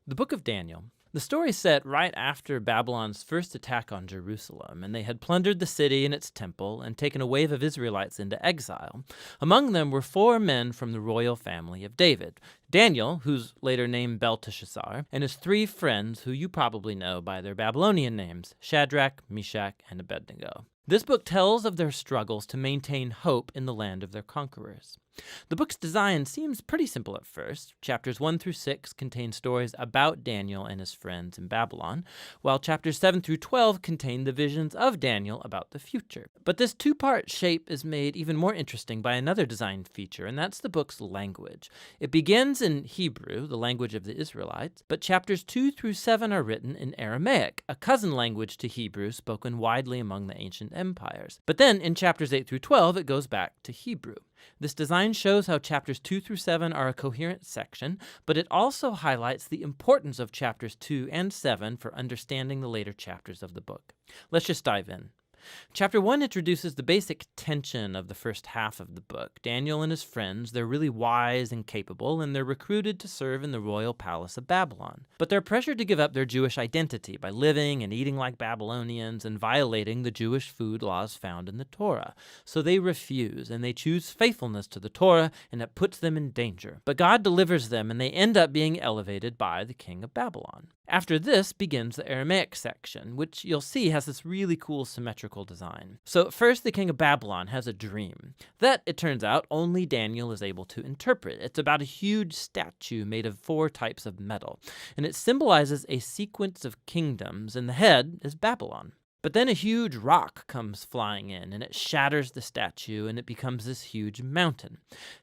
The book of Daniel. The story is set right after Babylon's first attack on Jerusalem, and they had plundered the city and its temple and taken a wave of Israelites into exile. Among them were 4 men from the royal family of David: Daniel, who's later named Belteshazzar, and his 3 friends who you probably know by their Babylonian names, Shadrach, Meshach, and Abednego. This book tells of their struggles to maintain hope in the land of their conquerors. The book's design seems pretty simple at first. Chapters 1 through 6 contain stories about Daniel and his friends in Babylon, while chapters 7 through 12 contain the visions of Daniel about the future. But this 2-part shape is made even more interesting by another design feature, and that's the book's language. It begins in Hebrew, the language of the Israelites, but chapters 2 through 7 are written in Aramaic, a cousin language to Hebrew spoken widely among the ancient empires. But then in chapters 8 through 12, it goes back to Hebrew. This design shows how chapters 2 through 7 are a coherent section, but it also highlights the importance of chapters 2 and 7 for understanding the later chapters of the book. Let's just dive in. Chapter 1 introduces the basic tension of the first half of the book. Daniel and his friends, they're really wise and capable, and they're recruited to serve in the royal palace of Babylon. But they're pressured to give up their Jewish identity by living and eating like Babylonians and violating the Jewish food laws found in the Torah. So they refuse, and they choose faithfulness to the Torah, and it puts them in danger. But God delivers them, and they end up being elevated by the king of Babylon. After this begins the Aramaic section, which you'll see has this really cool symmetrical design. So first, the king of Babylon has a dream that, it turns out, only Daniel is able to interpret. It's about a huge statue made of 4 types of metal, and it symbolizes a sequence of kingdoms, and the head is Babylon. But then a huge rock comes flying in, and it shatters the statue, and it becomes this huge mountain.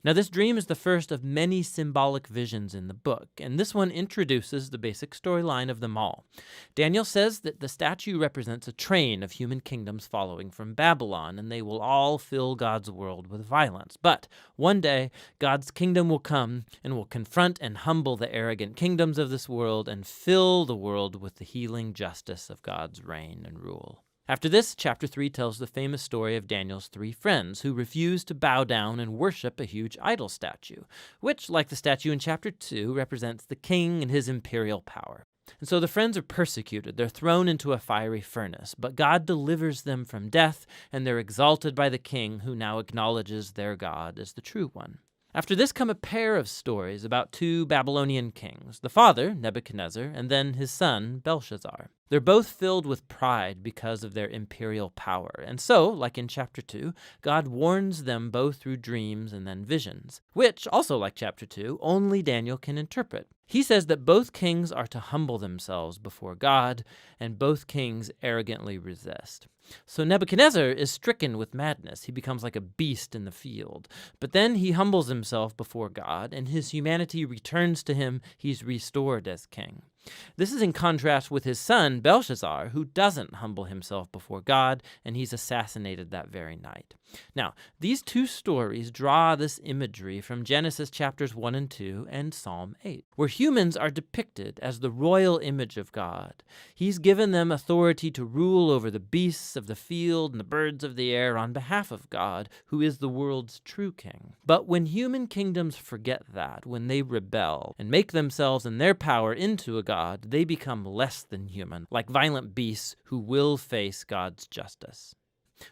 Now, this dream is the first of many symbolic visions in the book, and this one introduces the basic storyline of them all. Daniel says that the statue represents a train of human kingdoms following from Babylon, and they will all fill God's world with violence. But one day, God's kingdom will come and will confront and humble the arrogant kingdoms of this world and fill the world with the healing justice of God's reign and rule. After this, chapter 3 tells the famous story of Daniel's 3 friends who refuse to bow down and worship a huge idol statue, which, like the statue in chapter 2, represents the king and his imperial power. And so the friends are persecuted. They're thrown into a fiery furnace, but God delivers them from death, and they're exalted by the king who now acknowledges their God as the true one. After this come a pair of stories about 2 Babylonian kings, the father, Nebuchadnezzar, and then his son, Belshazzar. They're both filled with pride because of their imperial power, and so, like in chapter 2, God warns them both through dreams and then visions, which, also like chapter 2, only Daniel can interpret. He says that both kings are to humble themselves before God, and both kings arrogantly resist. So Nebuchadnezzar is stricken with madness. He becomes like a beast in the field. But then he humbles himself before God, and his humanity returns to him. He's restored as king. This is in contrast with his son, Belshazzar, who doesn't humble himself before God, and he's assassinated that very night. Now, these 2 stories draw this imagery from Genesis chapters 1 and 2 and Psalm 8, where humans are depicted as the royal image of God. He's given them authority to rule over the beasts of the field and the birds of the air on behalf of God, who is the world's true king. But when human kingdoms forget that, when they rebel and make themselves and their power into a god, they become less than human, like violent beasts who will face God's justice.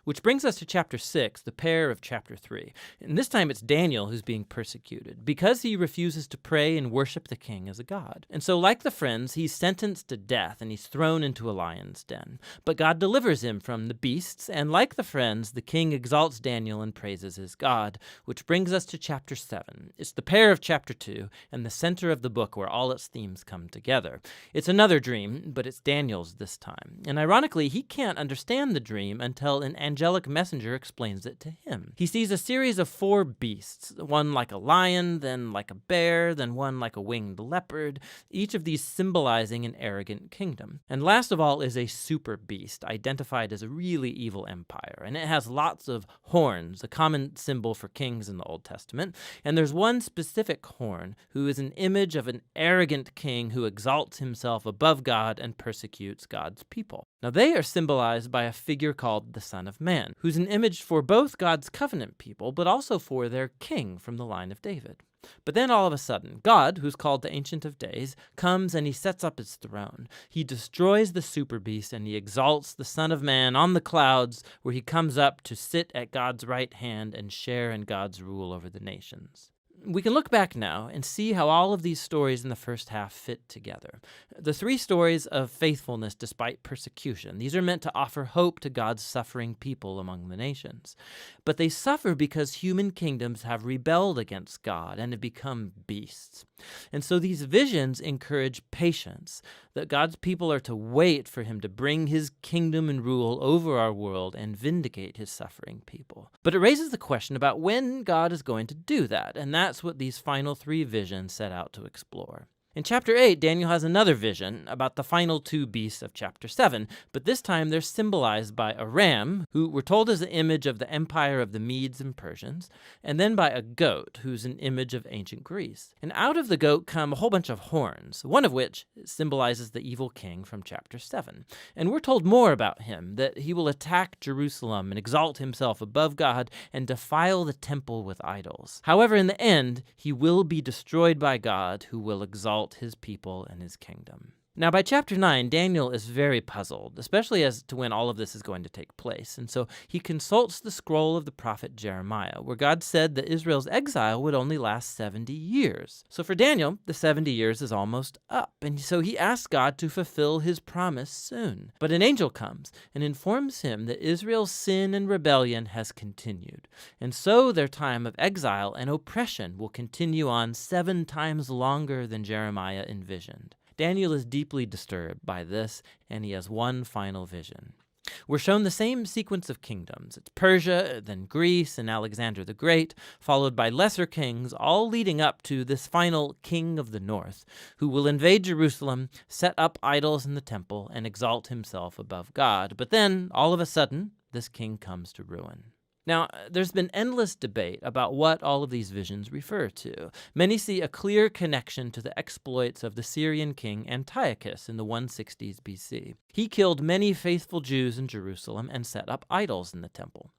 Which brings us to chapter 6, the pair of chapter 3. And this time it's Daniel who's being persecuted because he refuses to pray and worship the king as a god. And so, like the friends, he's sentenced to death and he's thrown into a lion's den. But God delivers him from the beasts, and like the friends, the king exalts Daniel and praises his God, which brings us to chapter 7. It's the pair of chapter 2 and the center of the book where all its themes come together. It's another dream, but it's Daniel's this time. And ironically, he can't understand the dream until an angelic messenger explains it to him. He sees a series of 4 beasts, one like a lion, then like a bear, then one like a winged leopard, each of these symbolizing an arrogant kingdom. And last of all is a super beast, identified as a really evil empire, and it has lots of horns, a common symbol for kings in the Old Testament, and there's one specific horn who is an image of an arrogant king who exalts himself above God and persecutes God's people. Now they are symbolized by a figure called the Son of Man, who's an image for both God's covenant people, but also for their king from the line of David. But then all of a sudden, God, who's called the Ancient of Days, comes and he sets up his throne. He destroys the super beast and he exalts the Son of Man on the clouds, where he comes up to sit at God's right hand and share in God's rule over the nations. We can look back now and see how all of these stories in the first half fit together. The three stories of faithfulness despite persecution, these are meant to offer hope to God's suffering people among the nations. But they suffer because human kingdoms have rebelled against God and have become beasts. And so these visions encourage patience, that God's people are to wait for him to bring his kingdom and rule over our world and vindicate his suffering people. But it raises the question about when God is going to do that, and that's what these final three visions set out to explore. In chapter 8, Daniel has another vision about the final two beasts of chapter 7, but this time they're symbolized by a ram, who we're told is an image of the empire of the Medes and Persians, and then by a goat, who's an image of ancient Greece. And out of the goat come a whole bunch of horns, one of which symbolizes the evil king from chapter 7. And we're told more about him, that he will attack Jerusalem and exalt himself above God and defile the temple with idols. However, in the end, he will be destroyed by God, who will exalt his people and his kingdom. Now, by chapter 9, Daniel is very puzzled, especially as to when all of this is going to take place. And so he consults the scroll of the prophet Jeremiah, where God said that Israel's exile would only last 70 years. So for Daniel, the 70 years is almost up. And so he asks God to fulfill his promise soon. But an angel comes and informs him that Israel's sin and rebellion has continued. And so their time of exile and oppression will continue on 7 times longer than Jeremiah envisioned. Daniel is deeply disturbed by this, and he has one final vision. We're shown the same sequence of kingdoms. It's Persia, then Greece, and Alexander the Great, followed by lesser kings, all leading up to this final king of the north, who will invade Jerusalem, set up idols in the temple, and exalt himself above God. But then, all of a sudden, this king comes to ruin. Now, there's been endless debate about what all of these visions refer to. Many see a clear connection to the exploits of the Syrian king Antiochus in the 160s BC. He killed many faithful Jews in Jerusalem and set up idols in the temple.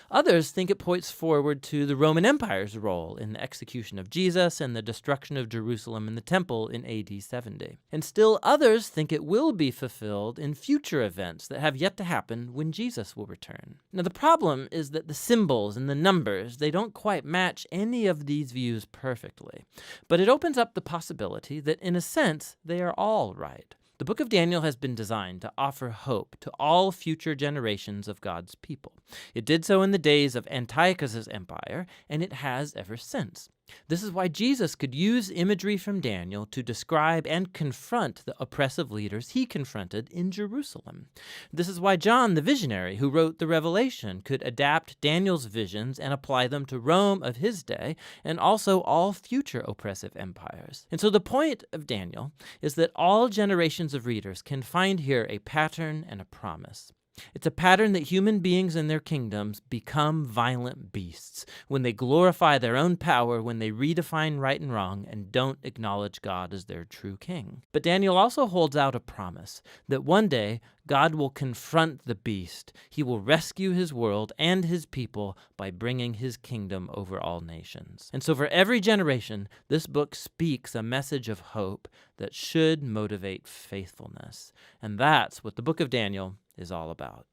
Others think it points forward to the Roman Empire's role in the execution of Jesus and the destruction of Jerusalem and the temple in AD 70. And still others think it will be fulfilled in future events that have yet to happen when Jesus will return. Now the problem is that the symbols and the numbers, they don't quite match any of these views perfectly. But it opens up the possibility that in a sense they are all right. The book of Daniel has been designed to offer hope to all future generations of God's people. It did so in the days of Antiochus's empire, and it has ever since. This is why Jesus could use imagery from Daniel to describe and confront the oppressive leaders he confronted in Jerusalem. This is why John, the visionary who wrote the Revelation, could adapt Daniel's visions and apply them to Rome of his day and also all future oppressive empires. And so the point of Daniel is that all generations of readers can find here a pattern and a promise. It's a pattern that human beings and their kingdoms become violent beasts when they glorify their own power, when they redefine right and wrong and don't acknowledge God as their true king. But Daniel also holds out a promise that one day God will confront the beast. He will rescue his world and his people by bringing his kingdom over all nations. And so for every generation, this book speaks a message of hope that should motivate faithfulness. And that's what the book of Daniel is all about.